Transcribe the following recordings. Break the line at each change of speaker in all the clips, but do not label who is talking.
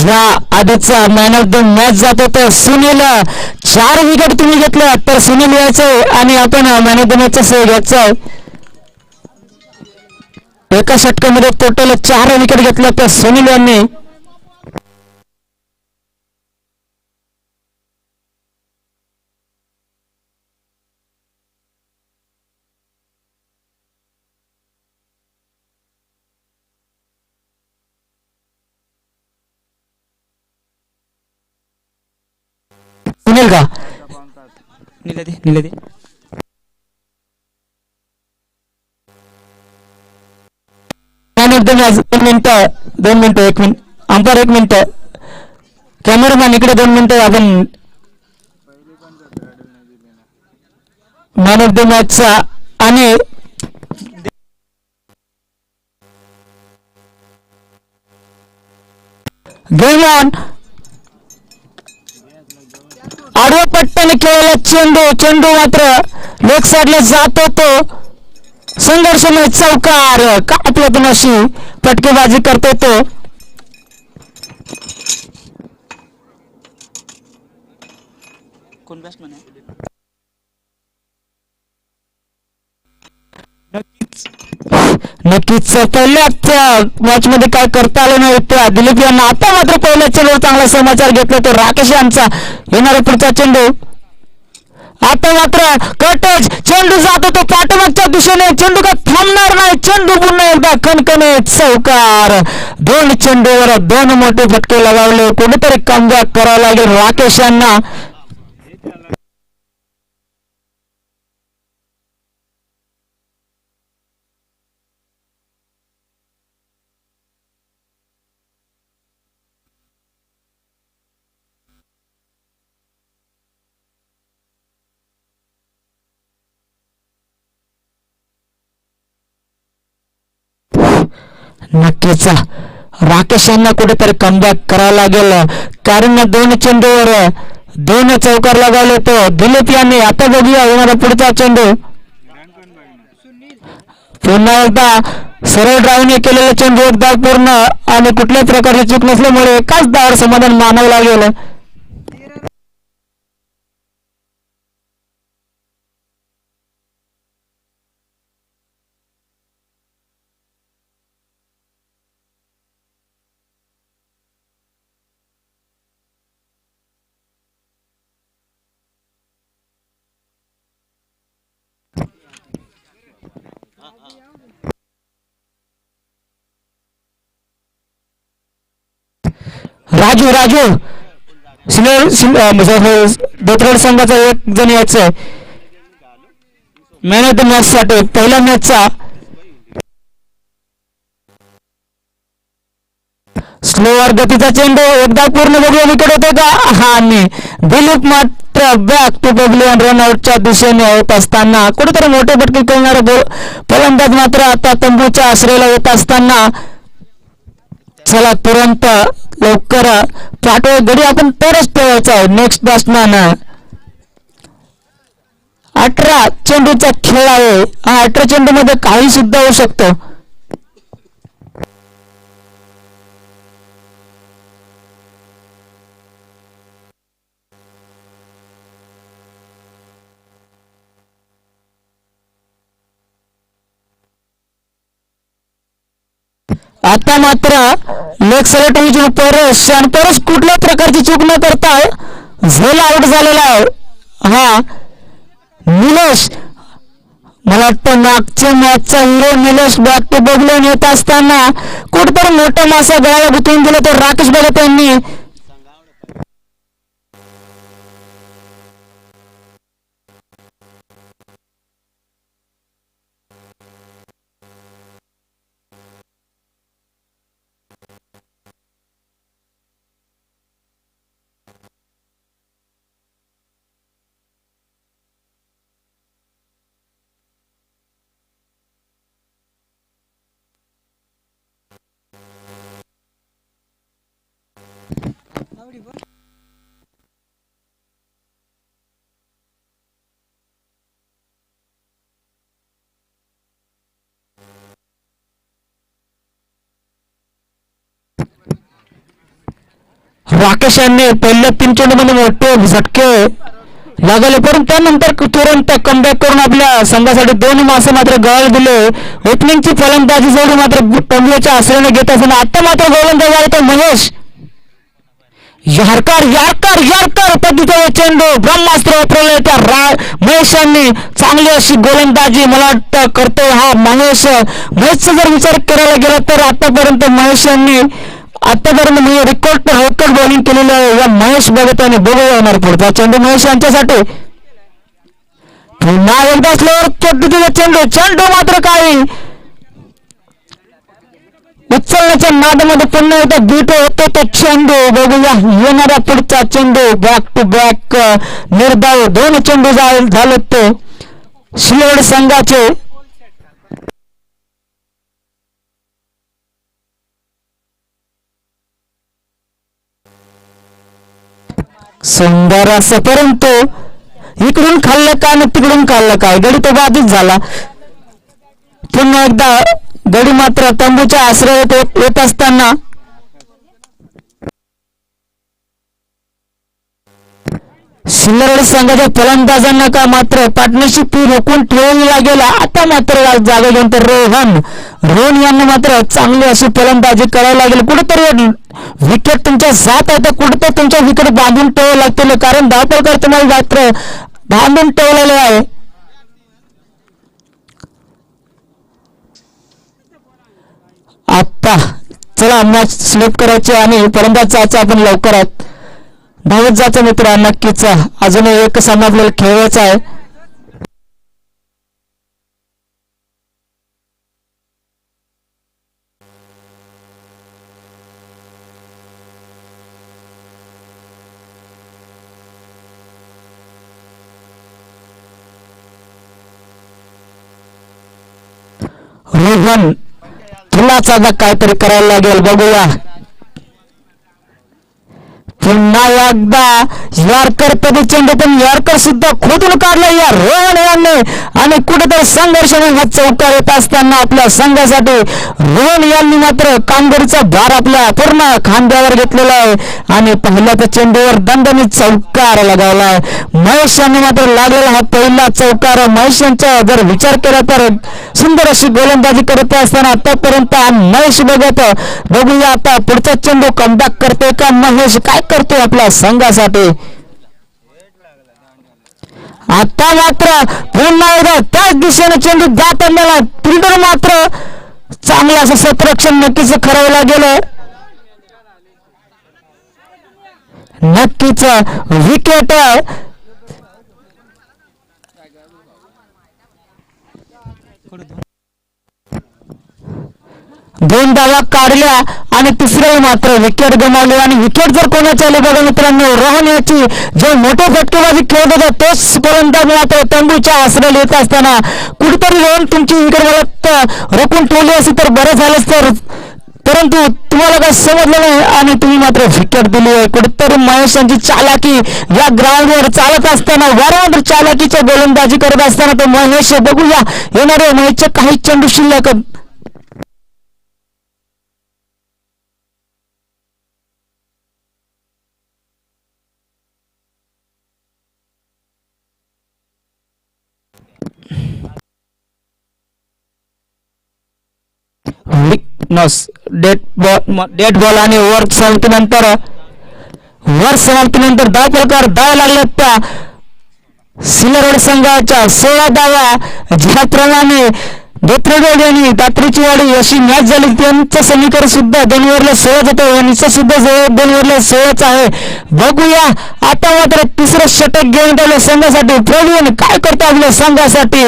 ह्या आधीचा man of the match जात होतं सुनील. 4 विकेट तुम्ही घेतल्या तर सुनील यायचंय आणि आपण मॅन ऑफ द मॅचचा सेव घ्यायचा. एका षटकामध्ये टोटल 4 विकेट घेतल्या तर सुनील यांनी. सुनील का
निले
मॅन ऑफ द मॅच 2 मिनिटं 1 मिनिट अंपायर 1 मिनिट कॅमेरामॅन इकडे 2 मिनिटं. आपण मॅन ऑफ द मॅचचा आणि गेम ऑन. आडव्या पट्ट्याने खेळलेला चेंडू मात्र लेग साईडला जात होतो. संघर्षमय चौकार. का आपल्यातून अशी फटकेबाजी करतो तो.
कोण बॅट्समन आहे?
नक्कीच पहिल्याच मॅच मध्ये काय करता आलं नाही त्या दिलीप यांना. आता मात्र पहिल्या चेंडूवर चांगला समाचार घेतला तो राकेश यांचा. येणारा पुढचा चेंडू. आता मात्र कटेज चेंडू जात होतो पाठीमागच्या दिशेने. चेंडू का थांबणार नाही. चेंडू पुन्हा एकदा कणकणे चौकार. 2 चेंडूवर 2 मोठे फटके लगावले. कोणीतरी कमबॅक करावं लागेल राकेश यांना. नक्कीच राकेश यांना कुठेतरी कमबॅक करावं लागेल कारण 2 चेंडूवर 2 चौकार लगावले तो दिलीप यांनी. आता बघूया येणारा पुढचा चेंडू. पुन्हा एकदा सरळ ड्राईव्हने केलेला चेंडू एकदा पूर्ण आणि कुठल्याही प्रकारची चूक नसल्यामुळे एकाच धावावर समाधान मानावं लागेल. राजू देतरड संघाचा एक जण यायचंय मॅन ऑफ द मॅच साठी. पहिल्या मॅचचा स्लोअर गतीचा चेंडू एकदा पूर्ण बघूया विकेट होते का. आणि दिलीप मात्र बॅक टू पब्लियन रनआउटच्या दिशेने होत असताना कुठेतरी मोठे फटके करणारा फलंदाज मात्र आता तंबूच्या आश्रयाला येत असताना. चला तुरंत लवकर पाठवा गडी आपण तरच ठेवायचा आहे. नेक्स्ट बॅट्समॅन 18 चेंडूचा खेळ आहे. 18 चेंडू मध्ये काही सुद्धा होऊ शकतं. आता मात्र लेग सलट परस कुठल्या प्रकारची चूक न करता झेल आउट झालेला आहे. हा निलेश मला वाटतं मागच्या मॅचचा हिरो निलेश बॅक टू बघून येत असताना कुठेतरी मोठा मासा गळाला गुंतवून दिला तर राकेश भगत यांनी. राकेश यांनी पहिल्या 3 चेंडूमध्ये मोठे झटके लागले, परंतु त्यानंतर तुरंत कमबॅक करून आपल्या संघासाठी 2 मासे मात्र गळाला दिले. ओपनिंगची फलंदाजी जोडी मात्र तंबूच्या आश्रयाने घेत असताना आता मात्र गोलंदाज आहे तो महेश यारकर पद्धतीचा चेंडू ब्रह्मास्त्र वापरले त्या महेश यांनी. चांगली अशी गोलंदाजी मला वाटतं करतोय हा महेशचा जर विचार करायला गेला तर आतापर्यंत महेश यांनी म्हणजे रेकॉर्ड बॉलिंग केलेलं आहे या महेश भगत यांनी. बघूया येणार पुढचा चेंडू महेश यांच्यासाठी. पुन्हा एकदा स्लोअर पद्धतीचा चेंडू मात्र काही उचलण्याच्या नादामध्ये पुन्हा एकदा बीट होतो तो चेंडू. बघूया येणारा पुढचा चेंडू. बॅक टू बॅक निर्धाव 2 चेंडू झाले तो शिलोड संघाचे. सुंदर असं, परंतु इकडून खाल्लं काय आणि तिकडून खाल्लं काय, गडी तो बाधित झाला. पुन्हा एकदा गडी मात्र तंबूच्या आश्रयात येत असताना सिल्लोड संघाच्या फलंदाजांना का मात्र पार्टनरशिप रोखून ठेवावी लागेल. आता मात्र जागा घेऊन तर रोहन यांना मात्र चांगली अशी फलंदाजी करावी लागेल. कुठेतरी विकेट तुमच्या जात आहे तर कुठेतरी तुमच्या विकेट बांधून ठेवावे लागतील, कारण धावपळकर तुम्हाला मात्र बांधून ठेवलेले आहे. आता चला मॅच स्लिप करायचे आणि फलंदाज जायचं आपण लवकरात धावत जायचं मित्र. नक्कीच अजून एक सामना आपल्याला खेळायचा आहे. रोहन तुलाच आता काहीतरी करायला लागेल. बघूया पुन्हा एकदा यारकर पदी चेंडू, पण यारकर सुद्धा खोदून काढला या रोहन यांनी आणि कुठेतरी संघर्षाने हा चौकार येत असताना आपल्या संघासाठी रोहन यांनी मात्र कामगिरीचा भार आपल्या पूर्ण खांद्यावर घेतलेला आहे आणि पहिल्याच्या चेंडूवर दणदणीत चौकार लगावला आहे. महेश यांनी मात्र लागलेला हा पहिला चौकार. महेश यांचा जर विचार केला तर सुंदर अशी गोलंदाजी करत असताना आतापर्यंत महेश बघूया आता पुढचा चेंडू कमबॅक करते का महेश, काय करतोय आपल्या संघासाठी. आता मात्र पुन्हा एकदा त्याच दिशेने चेंडू जात आणलेला फिल्डर मात्र चांगलं असं क्षेत्ररक्षण नक्कीच करावं लागेल. नक्कीच विकेट दोन धावा काढल्या आणि तिसऱ्या मात्र विकेट गमावले आणि विकेट जर कोणाच्या आले बघा मित्रांनो, रोहन याची जे मोठे फटकेबाजी खेळत होता तोच फलंदाज मात्र तंबूच्या आश्रयाला येत असताना कुठेतरी रोहन तुमची विकेट मला रोखून ठेवली असती तर बरं झालंच तर, परंतु तुम्हाला काय समजलं नाही आणि तुम्ही मात्र विकेट दिली आहे. कुठेतरी महेश यांची चालाकी या ग्राउंडवर चालत असताना वारंवार चालाकीच्या गोलंदाजी करत असताना तो महेश बघूया येणारे महेशचे काही चेंडू शिल्लक. डेट बॉल आणि ओव्हर समाप्तीनंतर धाव प्रकार धाव लागल्या त्या सिल्लोड संघाच्या 16 धावा ज्याप्रमाणे दोत्रगड आणि दात्रीचीवाडी अशी मॅच झाली त्यांचं समीकरण सुद्धा 2 ओव्हरला 16 होतं आणि सुद्धा 2 ओव्हरला 16 आहे. बघूया आता मात्र तिसरं षटक घेऊन आपल्या संघासाठी प्रवीण काय करतो आपल्या संघासाठी.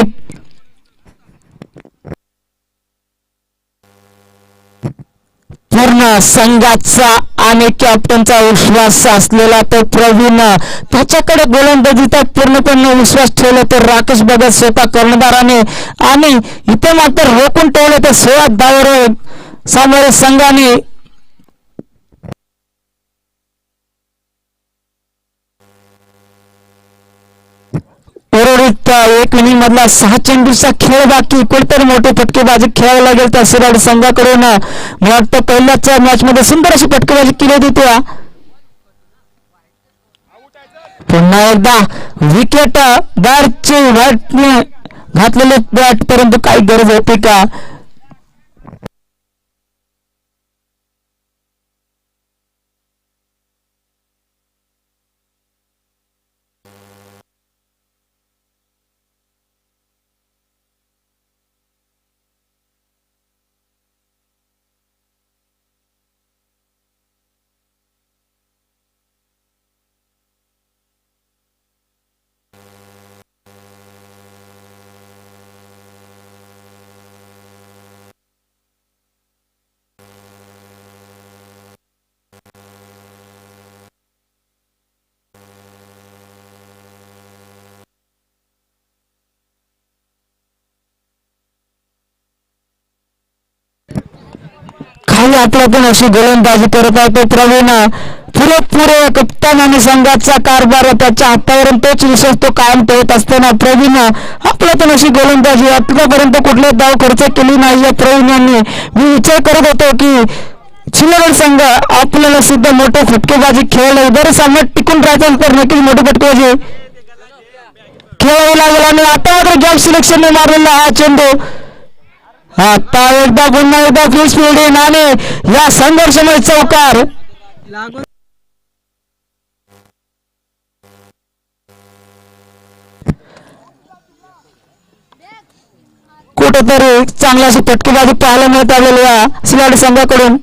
पूर्ण संघाचा आणि कॅप्टनचा विश्वास असलेला तो प्रवीण त्याच्याकडे गोलंदाजीचा पूर्णपणे विश्वास ठेवला तर राकेश भगत स्वतः कर्णधाराने आणि इथे मात्र रोखून ठेवले तर 16 धावांवर सामोरे संघाने उर्वरित 1 इनिंग मधला 6 चेंडूचा खेळ बाकी. कुठेतरी मोठी फटकेबाजी खेळावी लागेल त्या सिल्लोड संघाकडून. मला वाटतं पहिल्याच मॅच मध्ये सुंदर अशी फटकेबाजी केली होती त्या पुन्हा एकदा विकेट बॅटची बॅटने घातलेले बॅट, परंतु काही गरज होती का? खाली आपल्यातून अशी गोलंदाजी करत आहे तो प्रवीण. पुरेपुरे कप्तान आणि संघाचा कारभार त्याच्या हातावरून तोच विश्वास तो कायम ठेवत असताना प्रवीण आपल्यातून अशी गोलंदाजी आतापर्यंत कुठले धाव खर्च केली नाही या प्रवीण यांनी. मी विचार करत होतो की चिल्लर संघ आपल्याला सुद्धा मोठे फटकेबाजी खेळले, जर सामन्यात टिकून राहायचं तर नक्कीच मोठी फटकेबाजी खेळावी लागेल. आणि आता मात्र जॉब सिलेक्शनने मारलेला हा चेंडू आता एकदा पुन्हा एकदा फ्रीज फिल्डिंग आणि या संघर्षमय चौकार. कुठेतरी चांगली अशी फटकेबाजी पाहायला मिळत आलेली या सिलाडी संघाकडून.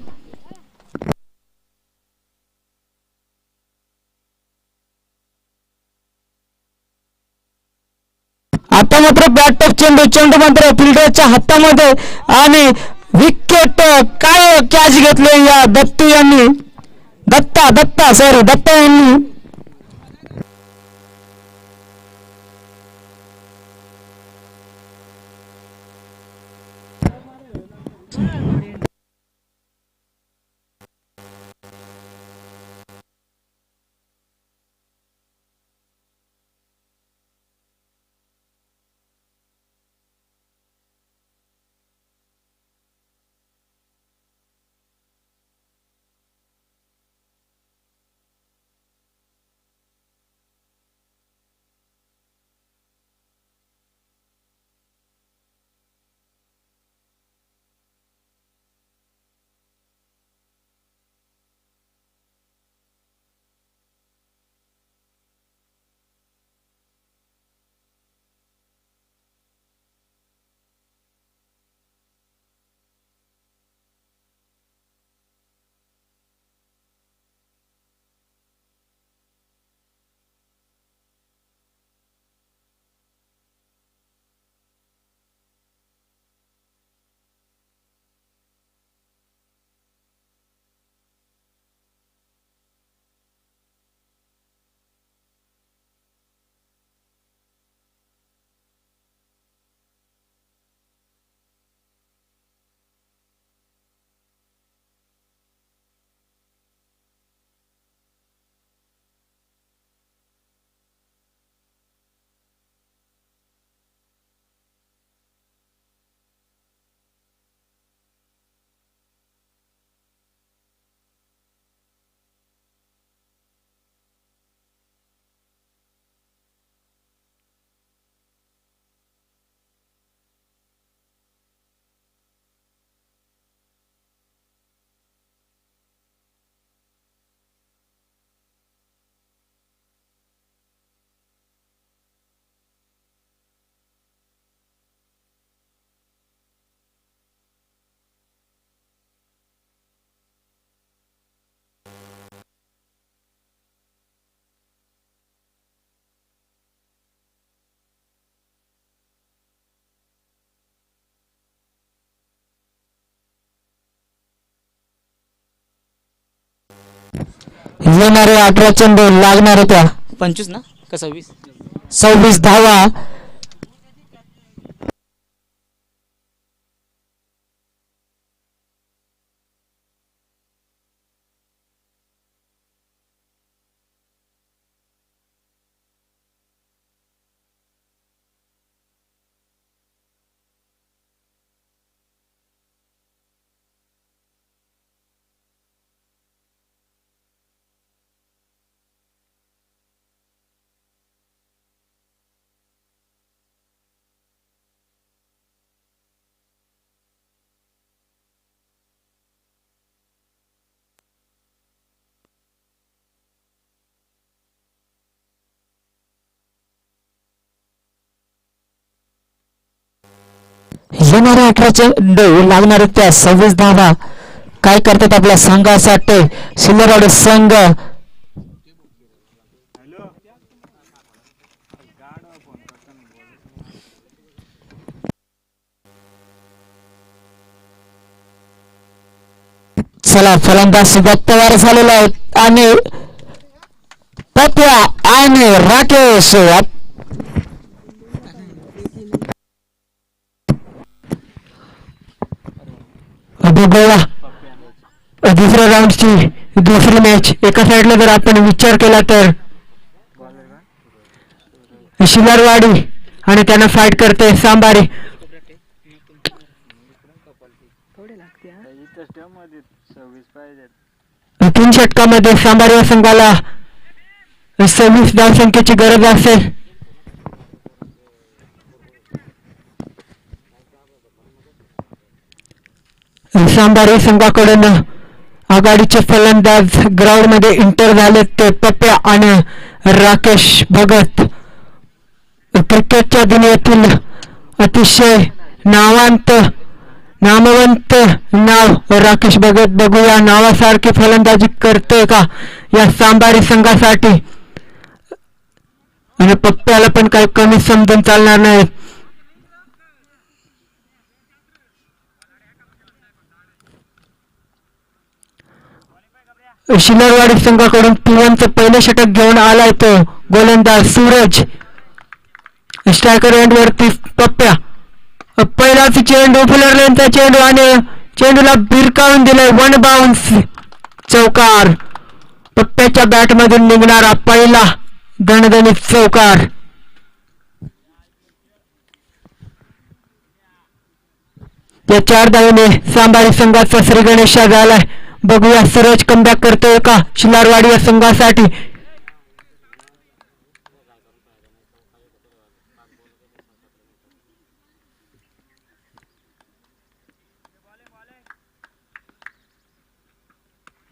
आता मात्र बॅट टच चेंडू मात्र फिल्डरच्या हातामध्ये आणि विकेट. काय कॅच घेतले या दत्ता यांनी. येणारे 18 चेंडू लागणार होत्या
25 ना का 26?
26 धावा. येणाऱ्या 18 चेंडू लागणार त्या 26 धावा काय करतात आपल्या संघासाठी सिल्लोड संघ. चला फलंदाज तयार झालेला आहे आणि पप्या आणि राकेश बघूया दुसऱ्या राऊंडची दुसरी मॅच. एका साईडला जर आपण विचार केला तर शिलारवाडी आणि त्यांना फाईट करते सांबारी. 3 षटकामध्ये सांबारी या संघाला 26 धावसंख्येची गरज असेल. सांबारी संघाकडून आघाडीचे फलंदाज ग्राउंड मध्ये एंटर झाले ते पप्या आणि राकेश भगत. क्रिकेटच्या दुनियेतील अतिशय नामवंत नाव राकेश भगत. बघूया नावासारखी फलंदाजी करते का या सांबारी संघासाठी. आणि पप्प्याला पण काही कमी समजून चालणार नाही. शिलरवाडी संघाकडून P1चं पहिलं षटक घेऊन आलाय तो गोलंदाज सूरज. स्ट्रायकर एंड वरती पप्प्या. पहिलाच चेंडू फुलरलेनचा चेंडू आणि चेंडूला भिरकावून दिलाय. 1 बाउन्स चौकार. पप्प्याच्या बॅट मधून निघणारा पहिला दणदणीत चौकार. या 4 धावेने सांबारी संघाचा श्री गणेश झालाय. बघूया सूरज कमबॅक करतोय का शिलारवाडी या संघासाठी.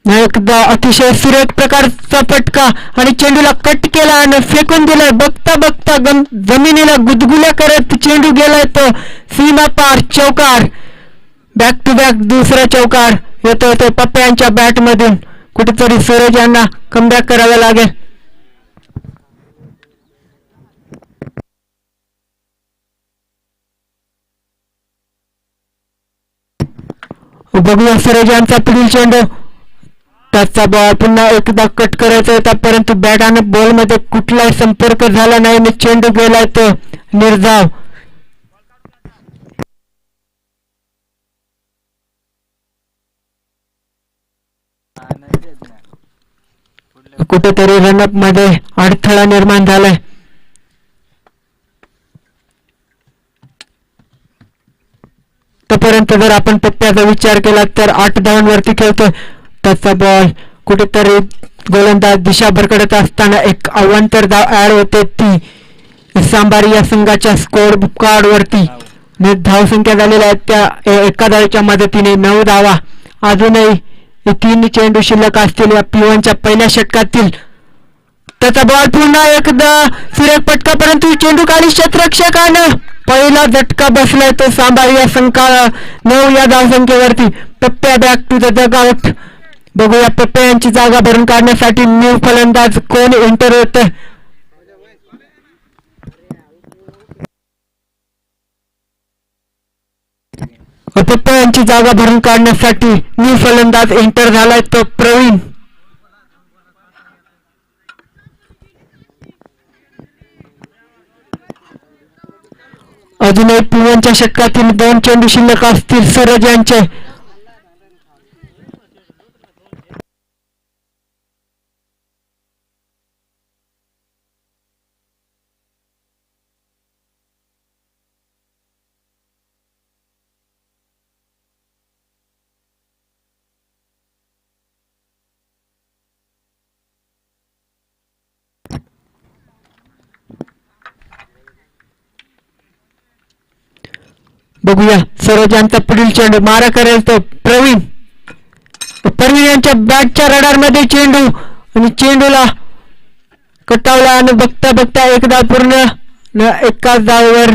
एकदा अतिशय सुरेख प्रकारचा फटका आणि चेंडूला कट केला आणि फेकून दिलाय. बघता बघता जमिनीला गुदगुल्या करत चेंडू गेलाय तो सीमा पार चौकार. बॅक टू बॅक दुसरा चौकार येतो तो पप्प्यांच्या बॅट मधून. कुठेतरी सूरज यांना कमबॅक करावं लागेल. बघूया सूरज यांचा पुढील चेंडू. त्याचा बॉल पुन्हा एकदा कट करायचा होता परंतु बॅट आणि बॉल मध्ये कुठलाही संपर्क झाला नाही आणि चेंडू गेलाय तो निर्धाव. कुठेतरी रनअप मध्ये अडथळा निर्माण झालाय. तोपर्यंत जर आपण पप्प्याचा विचार केला तर 8 धावांवरती खेळतोय. त्याचा बॉल कुठेतरी गोलंदाज दिशा भरकडत असताना एक अवांतर धाव ऍड होते ती सांबारी या संघाच्या स्कोर कार्ड वरती. धावसंख्या झालेल्या आहेत त्या एका धावेच्या मदतीने 9 धावा. अजूनही 3 चेंडू शिल्लक असतील या P1च्या पहिल्या षटकातील. त्याचा बॉल पुन्हा एकदा सुरेख फटका परंतु चेंडू खाली क्षेत्ररक्षकानं पहिला झटका बसलाय तो सांबारी या संघाला 9 या धावसंख्येवरती. पप्प्या बॅक टू द डगआउट. बघूया पप्प्या यांची जागा भरून काढण्यासाठी न्यू फलंदाज कोण एंटर होते. पप्प्या यांची जागा भरून काढण्यासाठी न्यू फलंदाज एंटर झालाय तो प्रवीण. अजूनही P1च्या षटकातील 2 चेंडू शिल्लक असतील सूरज यांचे. बघूया सरोज यांचा पुढील चेंडू मारा करेल तो प्रवीण. प्रवीण यांच्या बॅटच्या रडार मध्ये चेंडू आणि चेंडूला कटावला आणि बघता बघता एकदा पूर्ण एकाच धावेवर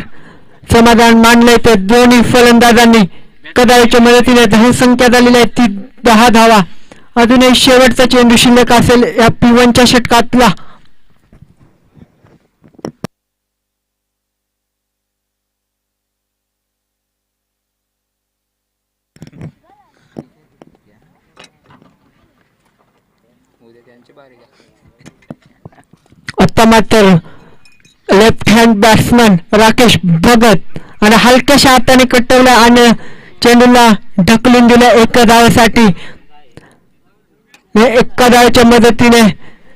समाधान मानलंय तर दोन्ही फलंदाजांनी कदाळीच्या मदतीने धावसंख्या झालेली आहे ती 10 धावा. अजूनही शेवटचा चेंडू शिल्लक असेल या P1च्या षटकातला.
उद्या त्यांची बारी घ्या.
आता मात्र left hand batsman Rakesh Bhagat आणि हलक्याशा हाताने कटवला आणि चेंडूला ढकलून दिलं एका धावासाठी. एका धावाच्या मदतीने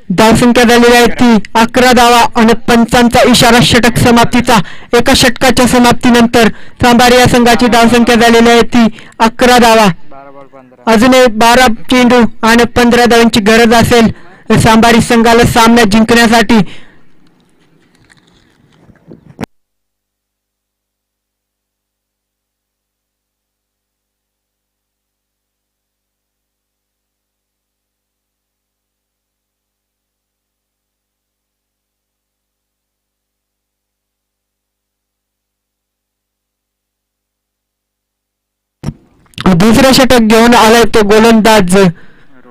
धावसंख्या झालेली आहे ती 11 धावा आणि पंचांचा इशारा षटक समाप्तीचा. एका षटकाच्या समाप्तीनंतर सांबारी या संघाची धावसंख्या झालेली आहे ती 11 धावा. अजूनही 12 चेंडू आणि 15 धावांची गरज असेल सांबारी संघाला सामना जिंकण्यासाठी. दुसरा षटक घेऊन आलाय तो गोलंदाज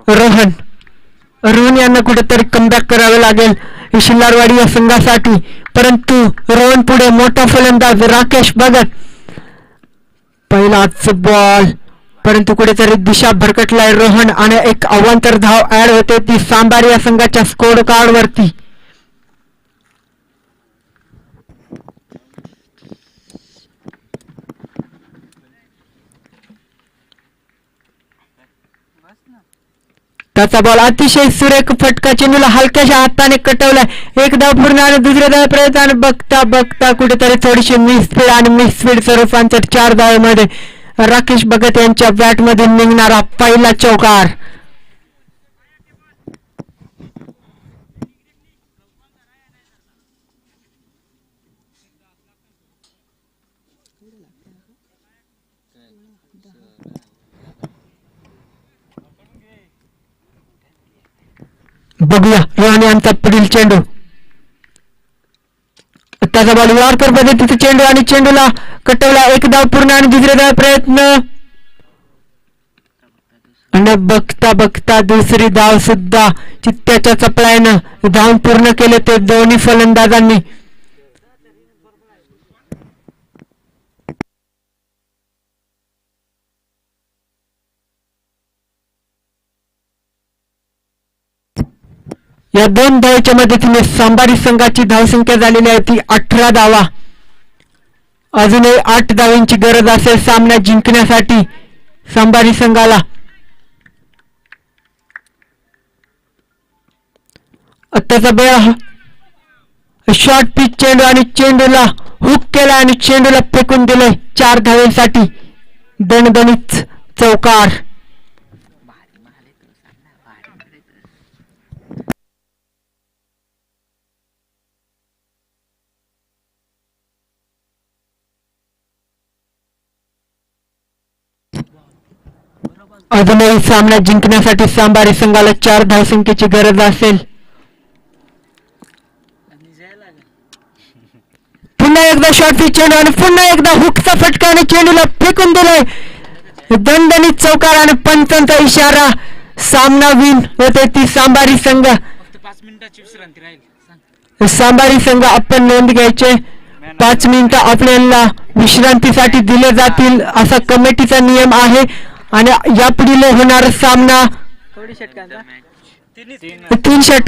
रोहन यांना कुठेतरी कमबॅक करावे लागेल शिल्लारवाडी या संघासाठी. परंतु रोहन पुढे मोठा फलंदाज राकेश भगत. पहिलाच बॉल परंतु कुठेतरी दिशा भरकटलाय रोहन आणि एक अवांतर धाव ऍड होते ती सांबारी या संघाच्या स्कोर कार्ड वरती. त्याचा बॉल अतिशय सुरेख फटका चेंडूला हलक्याशा हाताने कटवलाय. एक धाव पूर्ण आणि दुसऱ्या धाव प्रयत्न आणि बघता बघता कुठेतरी थोडीशी मिसफीड आणि मिसफीड स्वरूपांच्या 4 धावेमध्ये राकेश भगत यांच्या बॅट मधून निघणारा पहिला चौकार. बघूया रोहन यांचा पुढील चेंडू. त्याचा बॉल यॉर्कर पद्धतीचा चेंडू आणि चेंडूला कटवला. एक धाव पूर्ण आणि दुसऱ्या धाव प्रयत्न आणि बघता बघता दुसरी धाव सुद्धा चित्त्याच्या चपळाईनं धावून पूर्ण केले ते दोन्ही फलंदाजांनी. या 2 धावेच्या मदतीने सांबारी संघाची धावसंख्या झालेली आहे ती 18 धावा. अजूनही 8 धावांची गरज असेल सामना जिंकण्यासाठी सांबारी संघाला. आत्ताचा बेळ शॉर्ट पिच चेंडू आणि चेंडूला हुक केला आणि चेंडूला फेकून दिले 4 धावांसाठी दणदणीत चौकार. अजूनही सामना जिंकण्यासाठी सांबारी संघाला 4 धावसंख्येची गरज असेल. पुन्हा एकदा शॉर्ट पिच चेंडू आणि पुन्हा एकदा हुकचा फटका आणि चेंडूला फेकून दिलाय दणदणीत चौकार आणि पंचांचा इशारा. सामना विन होते ती सांबारी संघ.
5 मिनिटाची विश्रांती राहील.
सांबारी संघ आपण नोंद घ्यायचे 5 मिनिटं आपल्याला विश्रांतीसाठी दिले जातील असा कमिटीचा नियम आहे. आणि यापुढील होणारा सामना 3 षटका